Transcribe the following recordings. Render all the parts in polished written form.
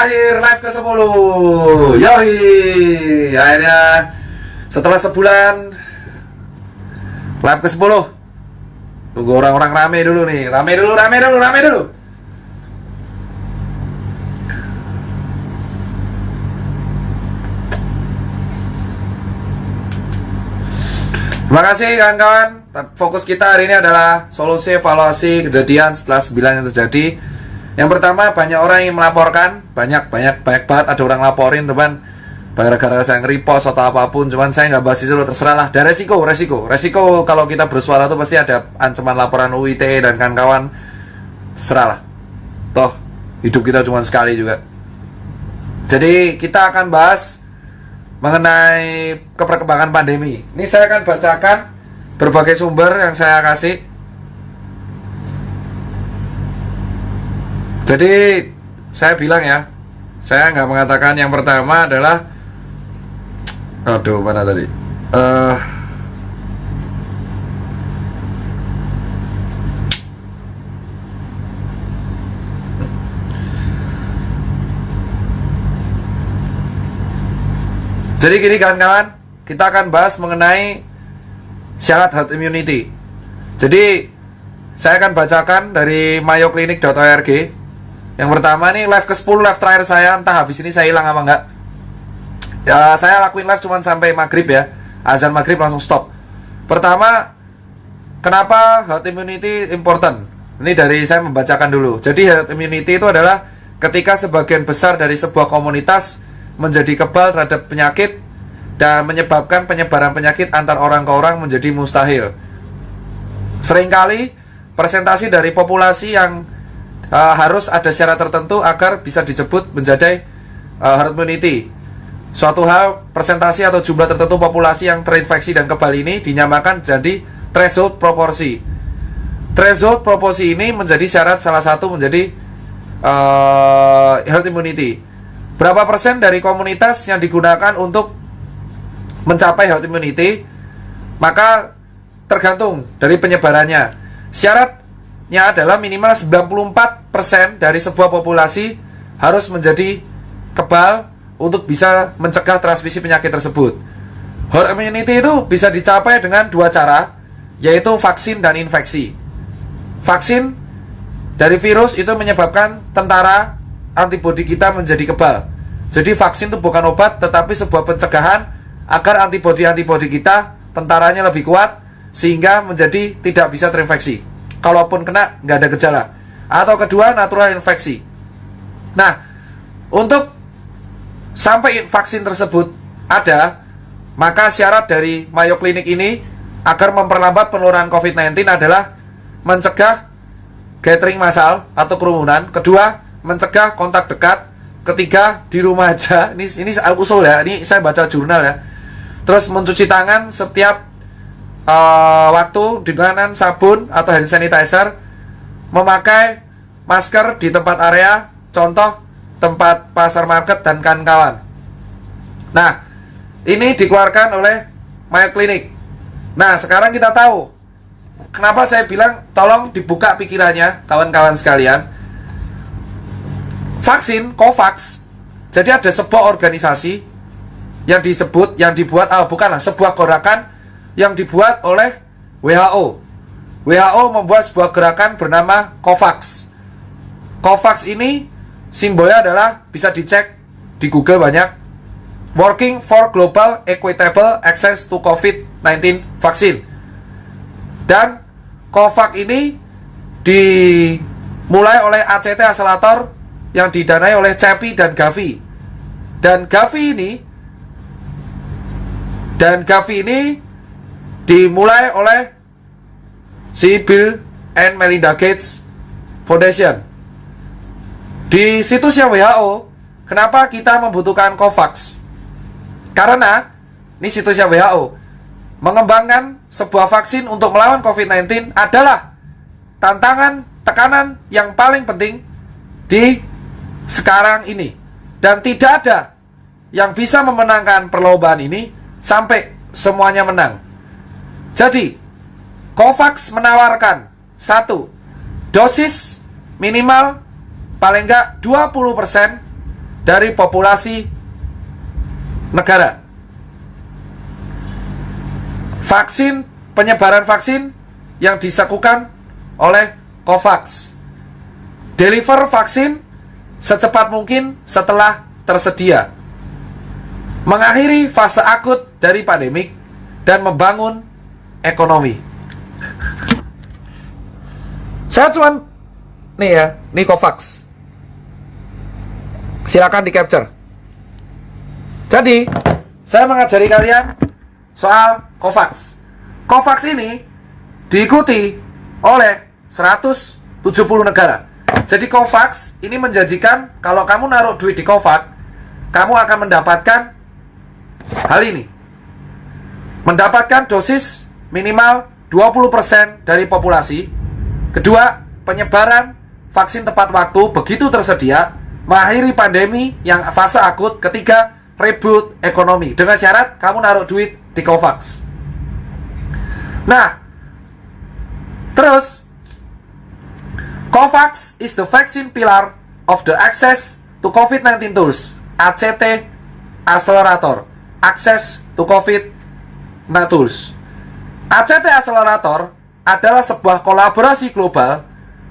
terakhir live ke-10. Yoi. Akhirnya setelah sebulan live ke-10. Tunggu orang-orang rame dulu nih. Rame dulu. Terima kasih kawan-kawan. Fokus kita hari ini adalah solusi evaluasi kejadian setelah 9 yang terjadi. Yang pertama, banyak orang yang melaporkan. Banyak banget ada orang laporin teman. Gara-gara saya nge-repost atau apapun. Cuman saya nggak bahas itu, terserah lah. Dan resiko kalau kita bersuara tuh pasti ada ancaman laporan UU ITE dan kawan-kawan. Terserah lah. Toh hidup kita cuma sekali juga. Jadi kita akan bahas mengenai perkembangan pandemi. Ini saya akan bacakan berbagai sumber yang saya kasih. Jadi saya bilang ya, saya nggak mengatakan yang pertama adalah, aduh mana tadi? Jadi gini kawan-kawan, kita akan bahas mengenai syarat herd immunity. Jadi saya akan bacakan dari mayoclinic.org. Yang pertama nih live ke-10, live terakhir saya, entah habis ini saya hilang apa enggak. Ya, saya lakuin live cuma sampai maghrib ya. Azan maghrib langsung stop. Pertama, kenapa herd immunity important? Ini dari saya membacakan dulu. Jadi herd immunity itu adalah ketika sebagian besar dari sebuah komunitas menjadi kebal terhadap penyakit dan menyebabkan penyebaran penyakit antar orang ke orang menjadi mustahil. Seringkali presentasi dari populasi yang harus ada syarat tertentu agar bisa disebut menjadi herd immunity. Suatu hal, presentasi atau jumlah tertentu populasi yang terinfeksi dan kebal ini dinyamakan jadi threshold proporsi. Threshold proporsi ini menjadi syarat salah satu menjadi herd immunity. Berapa persen dari komunitas yang digunakan untuk mencapai herd immunity? Maka tergantung dari penyebarannya. Syaratnya adalah minimal 94% dari sebuah populasi harus menjadi kebal untuk bisa mencegah transmisi penyakit tersebut. Herd immunity itu bisa dicapai dengan dua cara, yaitu vaksin dan infeksi. Vaksin dari virus itu menyebabkan tentara antibodi kita menjadi kebal. Jadi vaksin itu bukan obat, tetapi sebuah pencegahan agar antibodi kita, tentaranya lebih kuat, sehingga menjadi tidak bisa terinfeksi. Kalaupun kena, nggak ada gejala. Atau kedua, natural infeksi. Nah, untuk sampai vaksin tersebut ada, maka syarat dari Mayo Clinic ini agar memperlambat penularan COVID-19 adalah mencegah gathering massal atau kerumunan. Kedua, mencegah kontak dekat. Ketiga, di rumah aja. Ini usul ya. Ini saya baca jurnal ya. Terus mencuci tangan setiap waktu dengan sabun atau hand sanitizer. Memakai masker di tempat area, contoh tempat pasar market dan kawan-kawan. Nah, ini dikeluarkan oleh Mayo Clinic. Nah, sekarang kita tahu kenapa saya bilang tolong dibuka pikirannya kawan-kawan sekalian. Vaksin COVAX, jadi ada sebuah organisasi yang dibuat sebuah gerakan yang dibuat oleh WHO. WHO membuat sebuah gerakan bernama COVAX. COVAX ini simbolnya adalah, bisa dicek di Google banyak, Working for Global Equitable Access to COVID-19 Vaccine. Dan COVAX ini dimulai oleh ACT Accelerator yang didanai oleh CEPI dan Gavi. Dan Gavi ini dimulai oleh si Bill and Melinda Gates Foundation. Di situsnya WHO, kenapa kita membutuhkan COVAX? Karena ini situsnya WHO, mengembangkan sebuah vaksin untuk melawan COVID-19 adalah tekanan yang paling penting di sekarang ini. Dan tidak ada yang bisa memenangkan perlombaan ini sampai semuanya menang. Jadi COVAX menawarkan dosis minimal paling enggak 20% dari populasi negara. Penyebaran vaksin yang dilakukan oleh COVAX. Deliver vaksin secepat mungkin setelah tersedia. Mengakhiri fase akut dari pandemik dan membangun ekonomi. Saya cuman nih COVAX. Silakan di capture. Jadi, saya mengajari kalian soal COVAX. COVAX ini diikuti oleh 170 negara. Jadi COVAX ini menjanjikan kalau kamu naruh duit di COVAX, kamu akan mendapatkan hal ini. Mendapatkan dosis minimal 20% dari populasi. Kedua, penyebaran vaksin tepat waktu begitu tersedia. Mengakhiri pandemi yang fase akut. Ketiga, reboot ekonomi. Dengan syarat kamu naruh duit di COVAX. Nah, terus COVAX is the vaccine pillar of the access to COVID-19 tools, ACT Accelerator, Access to COVID-19 tools. ACT Accelerator adalah sebuah kolaborasi global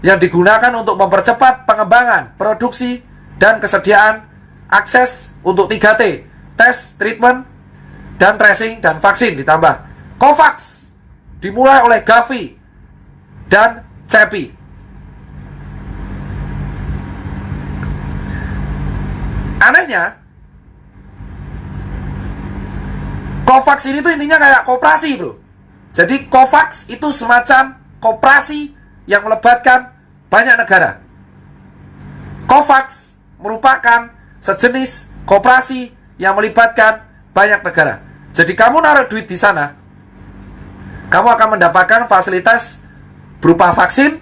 yang digunakan untuk mempercepat pengembangan, produksi, dan kesediaan akses untuk 3T, tes, treatment, dan tracing, dan vaksin ditambah. COVAX dimulai oleh Gavi dan CEPI. Anehnya, COVAX ini tuh intinya kayak koperasi, bro. Jadi COVAX itu semacam koperasi yang melibatkan banyak negara. COVAX merupakan sejenis koperasi yang melibatkan banyak negara. Jadi kamu naruh duit di sana, kamu akan mendapatkan fasilitas berupa vaksin,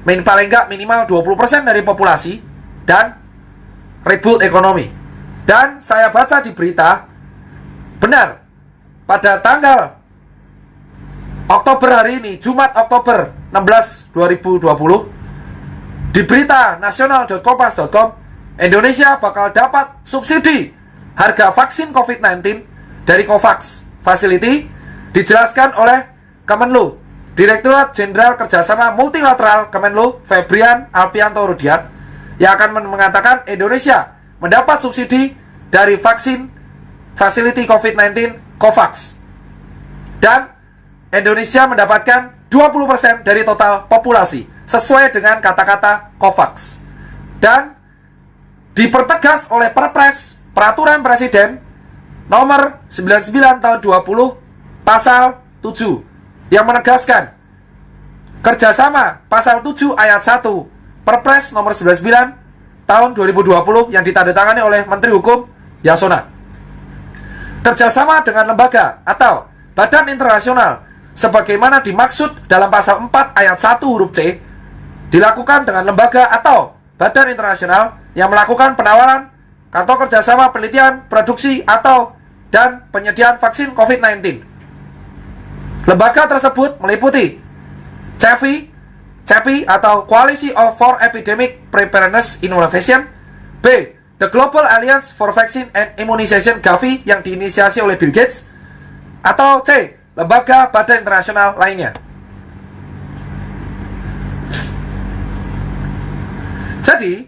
paling enggak minimal 20% dari populasi, dan reboot ekonomi. Dan saya baca di berita, benar, pada tanggal Oktober hari ini, Jumat Oktober 16, 2020, di berita nasional.kompas.com, Indonesia bakal dapat subsidi harga vaksin COVID-19 dari COVAX Facility. Dijelaskan oleh Kemenlu, Direktorat Jenderal Kerjasama Multilateral Kemenlu, Febrian Alpianto Rudiat, yang akan mengatakan Indonesia mendapat subsidi dari vaksin Facility COVID-19 COVAX. Dan Indonesia mendapatkan 20% dari total populasi, sesuai dengan kata-kata COVAX. Dan dipertegas oleh Perpres, Peraturan Presiden nomor 99 tahun 20 pasal 7 yang menegaskan kerjasama pasal 7 ayat 1 Perpres nomor 99 tahun 2020 yang ditandatangani oleh Menteri Hukum Yasona. Kerjasama dengan lembaga atau badan internasional sebagaimana dimaksud dalam pasal 4 ayat 1 huruf C dilakukan dengan lembaga atau badan internasional yang melakukan penawaran atau kerjasama penelitian, produksi, atau dan penyediaan vaksin COVID-19. Lembaga tersebut meliputi CEPI atau Coalition for Epidemic Preparedness Innovation, B. The Global Alliance for Vaccine and Immunization Gavi yang diinisiasi oleh Bill Gates, atau C. Lembaga badan internasional lainnya. Jadi,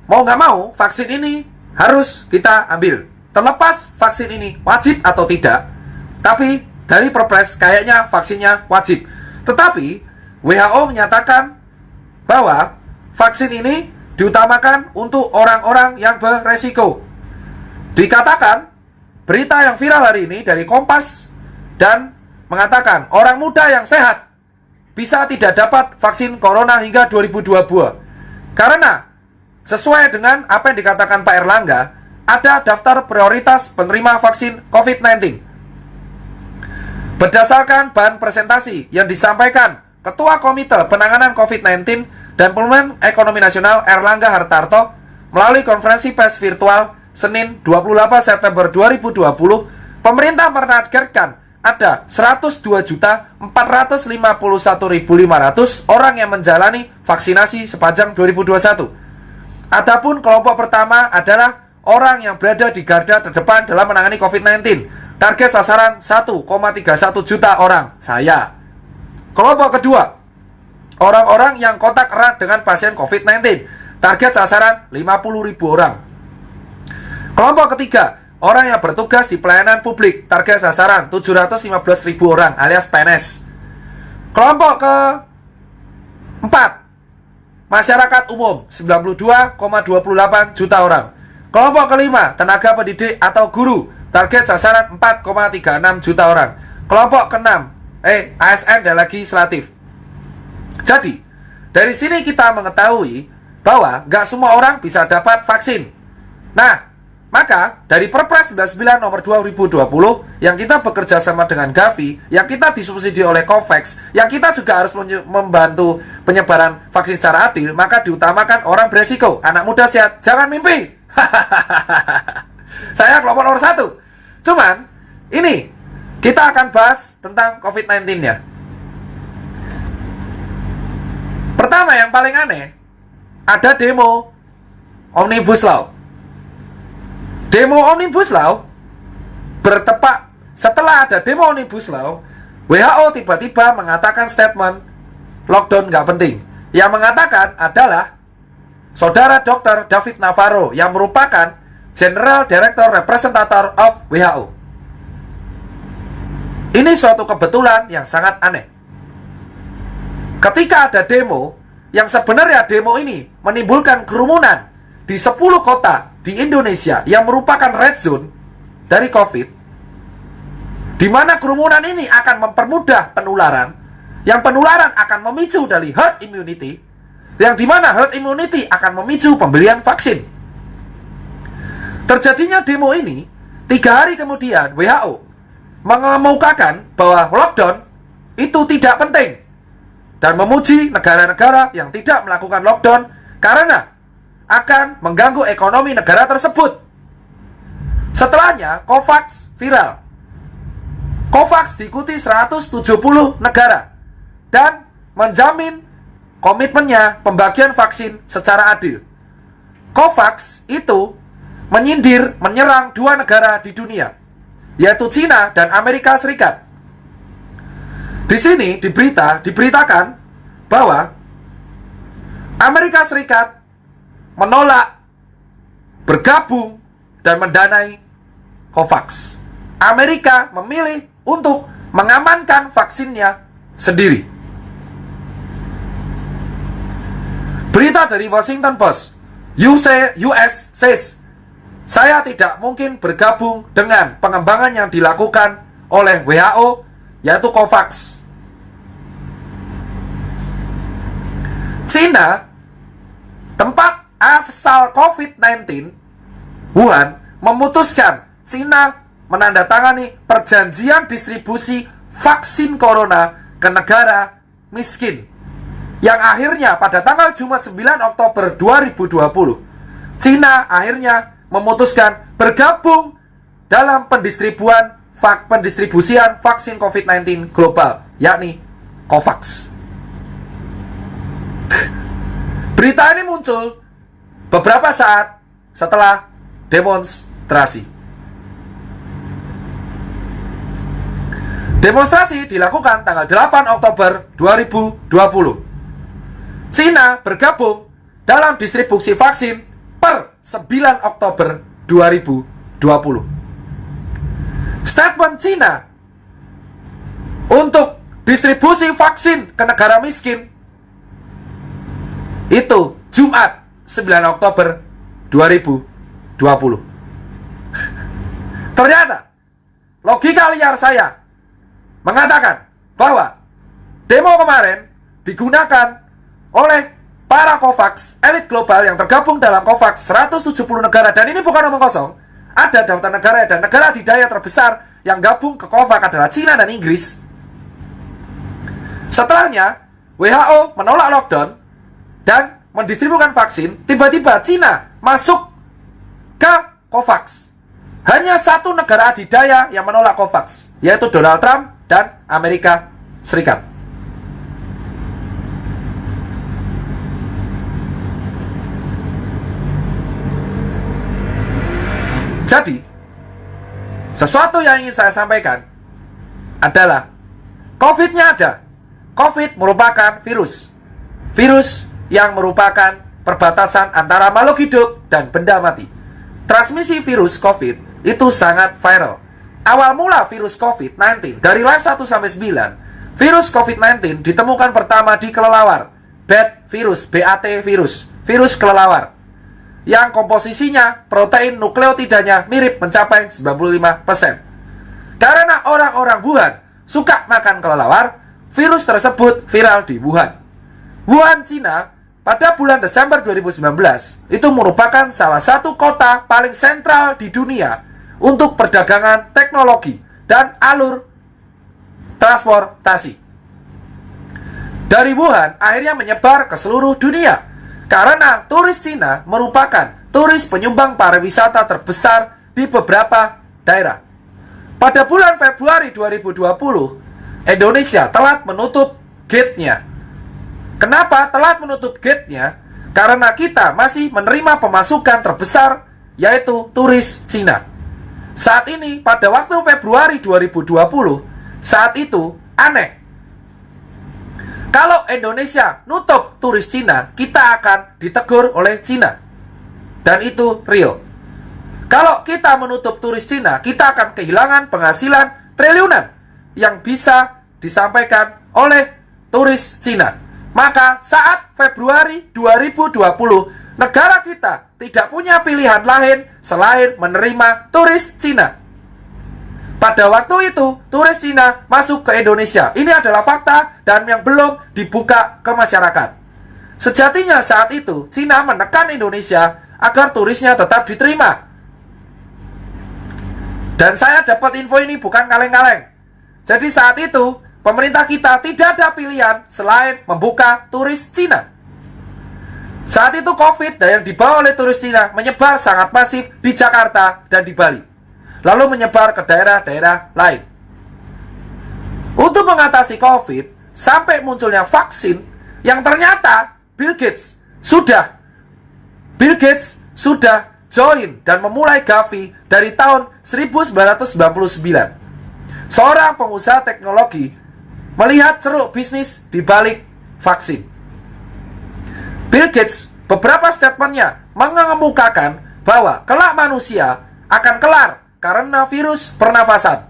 mau nggak mau, vaksin ini harus kita ambil. Terlepas vaksin ini wajib atau tidak, tapi dari Perpres kayaknya vaksinnya wajib. Tetapi WHO menyatakan bahwa vaksin ini diutamakan untuk orang-orang yang beresiko. Dikatakan, berita yang viral hari ini dari Kompas dan mengatakan orang muda yang sehat bisa tidak dapat vaksin corona hingga 2022. Karena sesuai dengan apa yang dikatakan Pak Erlangga, ada daftar prioritas penerima vaksin COVID-19. Berdasarkan bahan presentasi yang disampaikan Ketua Komite Penanganan COVID-19 dan Pemulihan Ekonomi Nasional Erlangga Hartarto melalui konferensi pers virtual Senin 28 September 2020, pemerintah menargetkan ada 102.451.500 orang yang menjalani vaksinasi sepanjang 2021. Adapun kelompok pertama adalah orang yang berada di garda terdepan dalam menangani COVID-19. Target sasaran 1,31 juta orang, saya. Kelompok kedua, orang-orang yang kontak erat dengan pasien COVID-19. Target sasaran 50.000 orang. Kelompok ketiga, orang yang bertugas di pelayanan publik. Target sasaran 715.000 orang alias PNS. Kelompok keempat, masyarakat umum 92,28 juta orang. Kelompok kelima, tenaga pendidik atau guru. Target sasaran 4,36 juta orang. Kelompok keenam, ASN dan legislatif. Jadi, dari sini kita mengetahui bahwa nggak semua orang bisa dapat vaksin. Nah, maka dari Perpres 99 nomor 2020 yang kita bekerja sama dengan Gavi, yang kita disubsidi oleh COVAX, yang kita juga harus membantu penyebaran vaksin secara adil, maka diutamakan orang beresiko, anak muda sehat, jangan mimpi. Saya kelompok nomor 1. Cuman, ini kita akan bahas tentang COVID-19-nya. Pertama, yang paling aneh, ada demo Omnibus Law. Demo Omnibus Law bertepat setelah ada demo Omnibus Law, WHO tiba-tiba mengatakan statement lockdown nggak penting. Yang mengatakan adalah Saudara Dr. David Navarro yang merupakan General Director Representative of WHO. Ini suatu kebetulan yang sangat aneh. Ketika ada demo, yang sebenarnya demo ini menimbulkan kerumunan di 10 kota di Indonesia yang merupakan red zone dari COVID, di mana kerumunan ini akan mempermudah penularan, yang penularan akan memicu dari herd immunity, yang dimana herd immunity akan memicu pembelian vaksin. Terjadinya demo ini 3 hari kemudian WHO mengemukakan bahwa lockdown itu tidak penting dan memuji negara-negara yang tidak melakukan lockdown karena akan mengganggu ekonomi negara tersebut. Setelahnya, COVAX viral. COVAX diikuti 170 negara dan menjamin komitmennya pembagian vaksin secara adil. COVAX itu menyindir, menyerang 2 negara di dunia, yaitu Cina dan Amerika Serikat. Di sini diberitakan bahwa Amerika Serikat menolak bergabung dan mendanai COVAX. Amerika memilih untuk mengamankan vaksinnya sendiri. Berita dari Washington Post, US says, saya tidak mungkin bergabung dengan pengembangan yang dilakukan oleh WHO, yaitu COVAX. Cina, tempat asal COVID-19, Wuhan, memutuskan Cina menandatangani perjanjian distribusi vaksin corona ke negara miskin, yang akhirnya pada tanggal Jumat 9 Oktober 2020, Cina akhirnya memutuskan bergabung dalam pendistribusian vaksin COVID-19 global, yakni COVAX. Berita ini muncul beberapa saat setelah demonstrasi. Demonstrasi dilakukan tanggal 8 Oktober 2020. Cina bergabung dalam distribusi vaksin per 9 Oktober 2020. Statement Cina untuk distribusi vaksin ke negara miskin itu Jumat 9 Oktober 2020. Ternyata logika liar saya mengatakan bahwa demo kemarin digunakan oleh para COVAX, elit global yang tergabung dalam COVAX 170 negara. Dan ini bukan omong kosong. Ada daftar negara dan negara adidaya terbesar yang gabung ke COVAX adalah Cina dan Inggris. Setelahnya, WHO menolak lockdown dan mendistribusikan vaksin. Tiba-tiba Cina masuk ke COVAX. Hanya satu negara adidaya yang menolak COVAX, yaitu Donald Trump dan Amerika Serikat. Jadi, sesuatu yang ingin saya sampaikan adalah COVID-nya ada. COVID merupakan virus. Virus yang merupakan perbatasan antara makhluk hidup dan benda mati. Transmisi virus COVID itu sangat viral. Awal mula virus COVID-19 dari live 1 sampai 9, virus COVID-19 ditemukan pertama di kelelawar. BAT virus, BAT virus, virus kelelawar. Yang komposisinya, protein nukleotidanya mirip mencapai 95%. Karena orang-orang Wuhan suka makan kelelawar, virus tersebut viral di Wuhan. Wuhan, Cina, pada bulan Desember 2019, itu merupakan salah satu kota paling sentral di dunia untuk perdagangan teknologi dan alur transportasi. Dari Wuhan akhirnya menyebar ke seluruh dunia karena turis Cina merupakan turis penyumbang pariwisata terbesar di beberapa daerah. Pada bulan Februari 2020, Indonesia telat menutup gate-nya. Kenapa telat menutup gate-nya? Karena kita masih menerima pemasukan terbesar, yaitu turis Cina. Saat ini, pada waktu Februari 2020, saat itu aneh. Kalau Indonesia nutup turis Cina, kita akan ditegur oleh Cina. Dan itu real. Kalau kita menutup turis Cina, kita akan kehilangan penghasilan triliunan yang bisa disampaikan oleh turis Cina. Maka saat Februari 2020, negara kita tidak punya pilihan lain selain menerima turis Cina. Pada waktu itu, turis Cina masuk ke Indonesia. Ini adalah fakta dan yang belum dibuka ke masyarakat. Sejatinya saat itu, Cina menekan Indonesia agar turisnya tetap diterima. Dan saya dapat info ini bukan kaleng-kaleng. Jadi saat itu, pemerintah kita tidak ada pilihan selain membuka turis Cina. Saat itu COVID yang dibawa oleh turis Cina menyebar sangat masif di Jakarta dan di Bali. Lalu menyebar ke daerah-daerah lain. Untuk mengatasi COVID, sampai munculnya vaksin yang ternyata Bill Gates sudah join dan memulai Gavi dari tahun 1999. Seorang pengusaha teknologi melihat ceruk bisnis di balik vaksin. Bill Gates beberapa statementnya mengemukakan bahwa kelak manusia akan kelar karena virus pernafasan.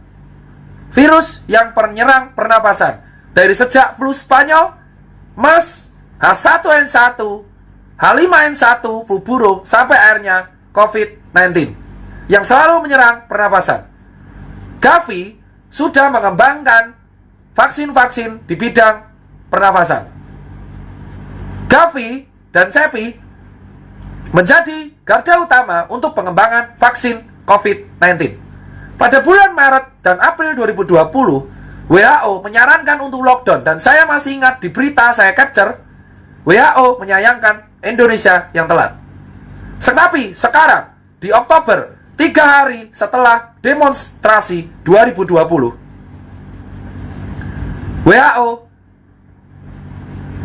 Virus yang penyerang pernapasan. Dari sejak flu Spanyol, MERS, H1N1, H5N1, flu burung, sampai akhirnya COVID-19 yang selalu menyerang pernapasan. Gavi sudah mengembangkan vaksin-vaksin di bidang pernafasan. Gavi dan CEPI menjadi garda utama untuk pengembangan vaksin COVID-19. Pada bulan Maret dan April 2020, WHO menyarankan untuk lockdown. Dan saya masih ingat di berita saya capture, WHO menyayangkan Indonesia yang telat. Tetapi sekarang, di Oktober, 3 hari setelah demonstrasi 2020, WHO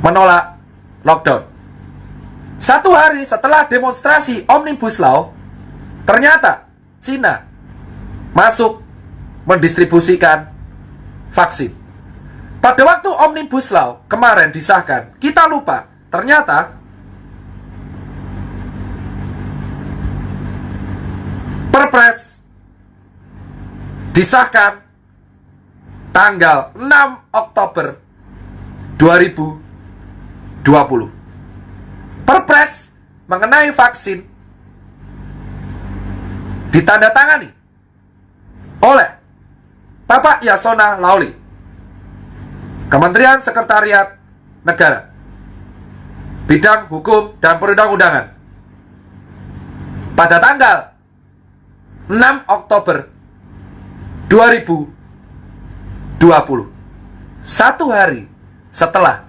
menolak lockdown. 1 hari setelah demonstrasi Omnibus Law, ternyata Cina masuk mendistribusikan vaksin. Pada waktu Omnibus Law kemarin disahkan, kita lupa, ternyata Perpres disahkan tanggal 6 Oktober 2020. Perpres mengenai vaksin ditandatangani oleh Bapak Yasona Lawli, Kementerian Sekretariat Negara, Bidang Hukum dan Perundang-undangan, pada tanggal 6 Oktober 2020, 1 hari setelah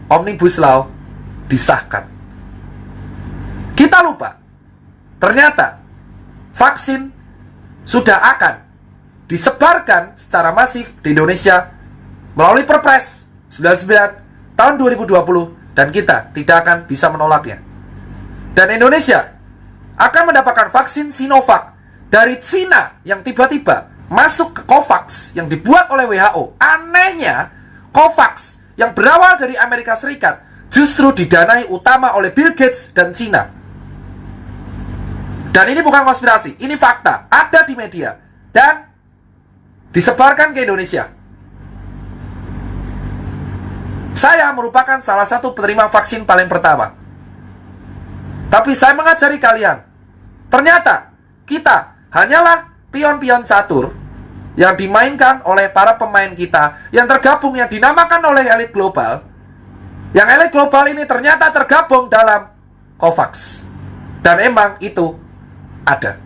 Omnibus Law disahkan. Kita lupa, ternyata vaksin sudah akan disebarkan secara masif di Indonesia melalui Perpres 99 tahun 2020, dan kita tidak akan bisa menolaknya. Dan Indonesia akan mendapatkan vaksin Sinovac dari Cina yang tiba-tiba masuk ke COVAX yang dibuat oleh WHO. Anehnya, COVAX yang berawal dari Amerika Serikat justru didanai utama oleh Bill Gates dan Cina. Dan ini bukan konspirasi, ini fakta, ada di media dan disebarkan ke Indonesia. Saya merupakan salah satu penerima vaksin paling pertama. Tapi saya mengajari kalian, ternyata kita hanyalah pion-pion catur yang dimainkan oleh para pemain kita, yang tergabung, yang dinamakan oleh elit global. Yang elit global ini ternyata tergabung dalam COVAX. Dan emang itu ada.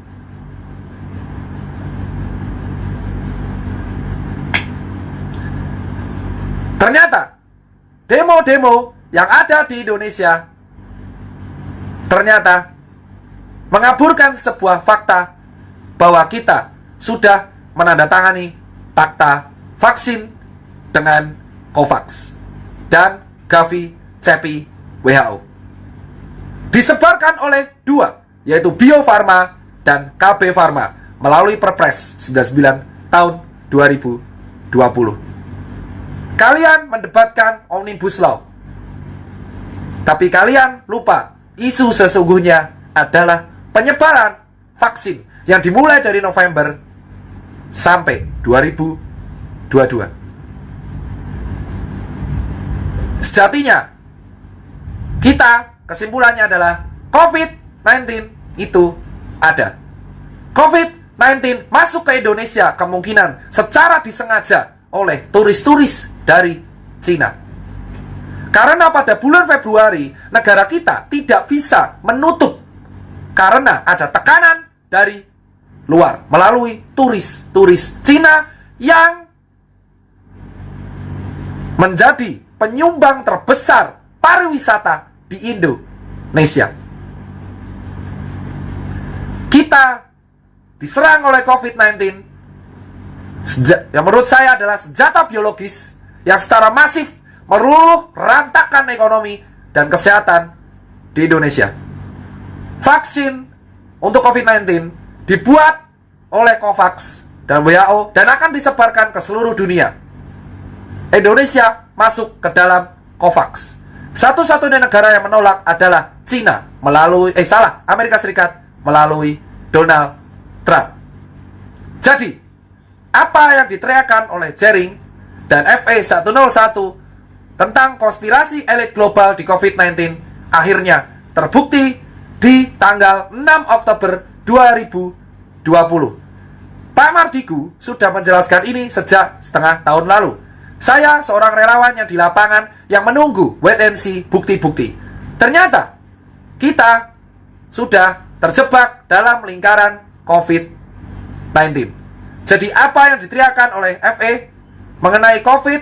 Ternyata demo-demo yang ada di Indonesia ternyata mengaburkan sebuah fakta bahwa kita sudah menandatangani fakta vaksin dengan COVAX dan Gavi, CEPI, WHO. Disebarkan oleh dua, yaitu Bio Farma dan KB Farma melalui Perpres 99 tahun 2020. Kalian mendebatkan Omnibus Law, tapi kalian lupa isu sesungguhnya adalah penyebaran vaksin yang dimulai dari November sampai 2022. Sejatinya, kita kesimpulannya adalah COVID-19 itu ada. COVID-19 masuk ke Indonesia kemungkinan secara disengaja oleh turis-turis dari Cina. Karena pada bulan Februari, negara kita tidak bisa menutup karena ada tekanan dari luar melalui turis-turis Cina yang menjadi penyumbang terbesar pariwisata di Indonesia. Kita diserang oleh COVID-19 yang menurut saya adalah senjata biologis yang secara masif meluluh rantakan ekonomi dan kesehatan di Indonesia. Vaksin untuk COVID-19 dibuat oleh COVAX dan WHO dan akan disebarkan ke seluruh dunia. Indonesia masuk ke dalam COVAX. Satu-satunya negara yang menolak adalah Cina melalui Amerika Serikat melalui Donald Trump. Jadi, apa yang diteriakkan oleh Jering dan FA101 tentang konspirasi elit global di COVID-19 akhirnya terbukti di tanggal 6 Oktober 2020. Pak Mardigu sudah menjelaskan ini sejak setengah tahun lalu. Saya seorang relawan yang di lapangan yang menunggu wait and see bukti-bukti. Ternyata kita sudah terjebak dalam lingkaran COVID-19. Jadi apa yang diteriakkan oleh FA mengenai COVID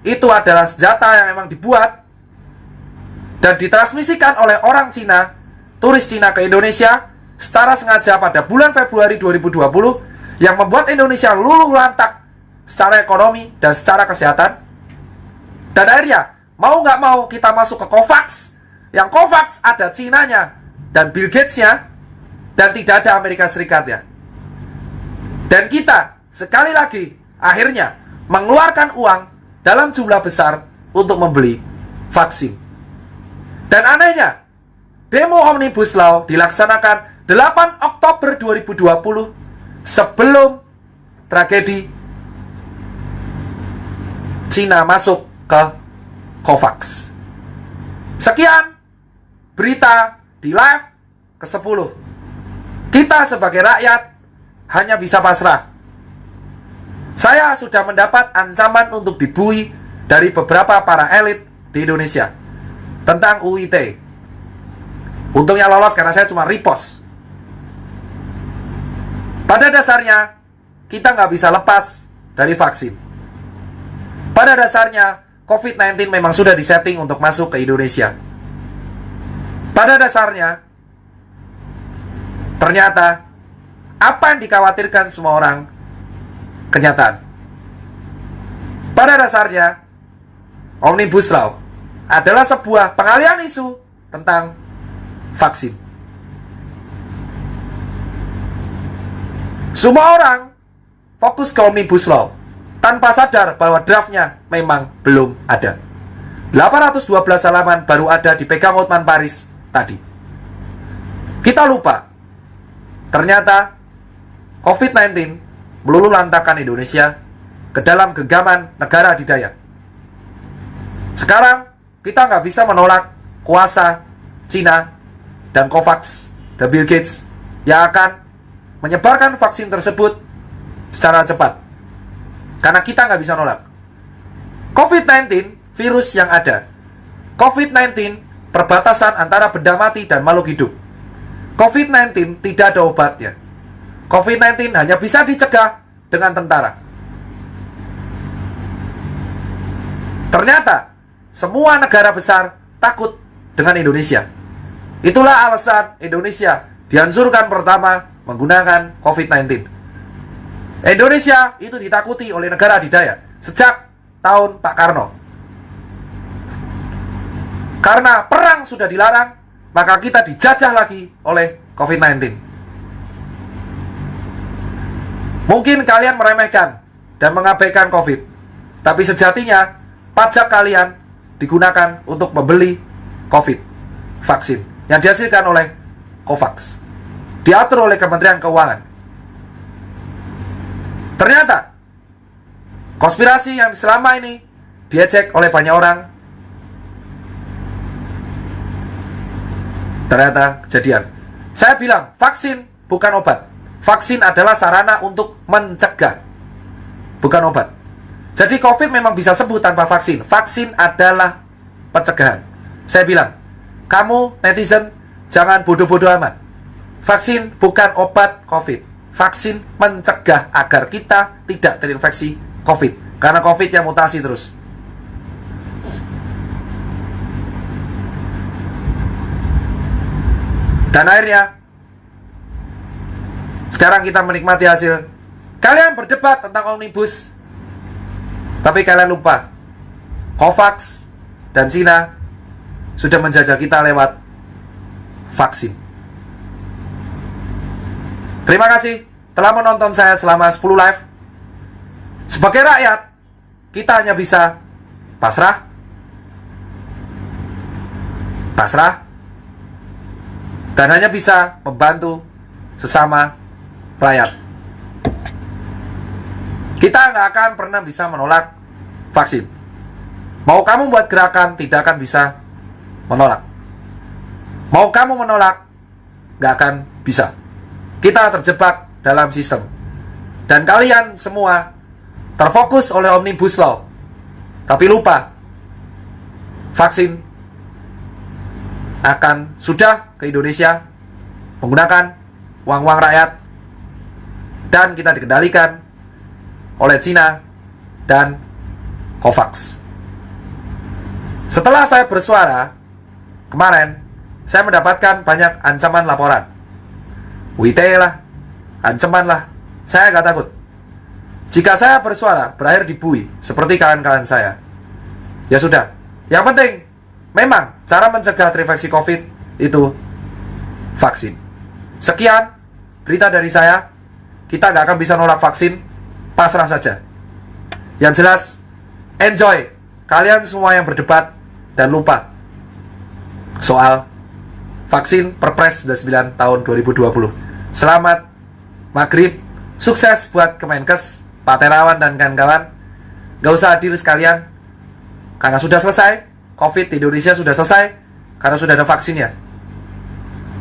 itu adalah senjata yang memang dibuat dan ditransmisikan oleh orang Cina, turis Cina ke Indonesia secara sengaja pada bulan Februari 2020 yang membuat Indonesia luluh lantak secara ekonomi dan secara kesehatan. Dan akhirnya, mau nggak mau kita masuk ke COVAX, yang COVAX ada Cinanya dan Bill Gates-nya dan tidak ada Amerika Serikatnya. Dan kita, sekali lagi, akhirnya mengeluarkan uang dalam jumlah besar untuk membeli vaksin. Dan anehnya, demo Omnibus Law dilaksanakan 8 Oktober 2020 sebelum tragedi Cina masuk ke COVAX. Sekian berita di live ke-10. Kita sebagai rakyat hanya bisa pasrah. Saya sudah mendapat ancaman untuk dibully dari beberapa para elit di Indonesia tentang UIT. Untungnya lolos karena saya cuma repost. Pada dasarnya, kita nggak bisa lepas dari vaksin. Pada dasarnya, COVID-19 memang sudah disetting untuk masuk ke Indonesia. Pada dasarnya, ternyata, apa yang dikhawatirkan semua orang, kenyataan. Pada dasarnya, Omnibus Law adalah sebuah pengalihan isu tentang vaksin. Semua orang fokus ke Omnibus Law tanpa sadar bahwa draftnya memang belum ada. 812 halaman baru ada dipegang Hotman Paris tadi. Kita lupa, ternyata COVID-19 meluluhlantakkan Indonesia ke dalam genggaman negara adidaya. Sekarang kita nggak bisa menolak kuasa Cina dan COVAX dan Bill Gates yang akan menyebarkan vaksin tersebut secara cepat. Karena kita nggak bisa nolak. COVID-19 virus yang ada. COVID-19 perbatasan antara benda mati dan makhluk hidup. COVID-19 tidak ada obatnya. COVID-19 hanya bisa dicegah dengan tentara. Ternyata semua negara besar takut dengan Indonesia. Itulah alasan Indonesia dihancurkan pertama menggunakan COVID-19. Indonesia itu ditakuti oleh negara adidaya sejak tahun Pak Karno. Karena perang sudah dilarang, maka kita dijajah lagi oleh COVID-19. Mungkin kalian meremehkan dan mengabaikan COVID, tapi sejatinya pajak kalian digunakan untuk membeli COVID, vaksin, yang dihasilkan oleh COVAX, diatur oleh Kementerian Keuangan. Ternyata konspirasi yang selama ini diejek oleh banyak orang ternyata kejadian. Saya bilang vaksin bukan obat. Vaksin adalah sarana untuk mencegah, bukan obat. Jadi COVID memang bisa sembuh tanpa vaksin. Vaksin adalah pencegahan. Saya bilang, kamu netizen jangan bodoh-bodoh amat. Vaksin bukan obat COVID. Vaksin mencegah agar kita tidak terinfeksi COVID. Karena COVID yang mutasi terus. Dan akhirnya sekarang kita menikmati hasil. Kalian berdebat tentang Omnibus, tapi kalian lupa COVAX dan Cina sudah menjajah kita lewat vaksin. Terima kasih telah menonton saya selama 10 live. Sebagai rakyat, kita hanya bisa pasrah, dan hanya bisa membantu sesama rakyat. Kita nggak akan pernah bisa menolak vaksin. Mau kamu buat gerakan, tidak akan bisa menolak. Mau kamu menolak, nggak akan bisa. Kita terjebak dalam sistem. Dan kalian semua terfokus oleh Omnibus Law, tapi lupa vaksin akan sudah ke Indonesia menggunakan uang-uang rakyat, dan kita dikendalikan oleh Cina dan COVAX. Setelah saya bersuara kemarin, saya mendapatkan banyak ancaman laporan. WITE lah, ancaman lah. Saya gak takut. Jika saya bersuara berakhir dibui seperti kawan-kawan saya, ya sudah. Yang penting memang cara mencegah terinfeksi COVID itu vaksin. Sekian berita dari saya. Kita gak akan bisa nolak vaksin. Pasrah saja. Yang jelas, enjoy kalian semua yang berdebat, dan lupa soal vaksin Perpres 29 tahun 2020. Selamat maghrib. Sukses buat Kemenkes, Pak Terawan dan kawan-kawan. Gak usah hadir sekalian, karena sudah selesai. COVID di Indonesia sudah selesai, karena sudah ada vaksinnya.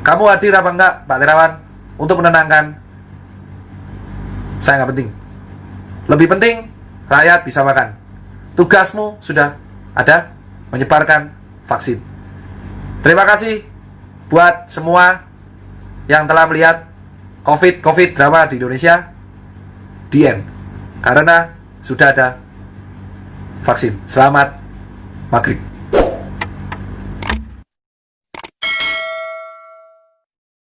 Kamu hadir apa enggak, Pak Terawan, untuk menenangkan saya nggak penting. Lebih penting rakyat bisa makan. Tugasmu sudah ada, menyebarkan vaksin. Terima kasih buat semua yang telah melihat COVID drama di Indonesia. The end. Karena sudah ada vaksin. Selamat maghrib.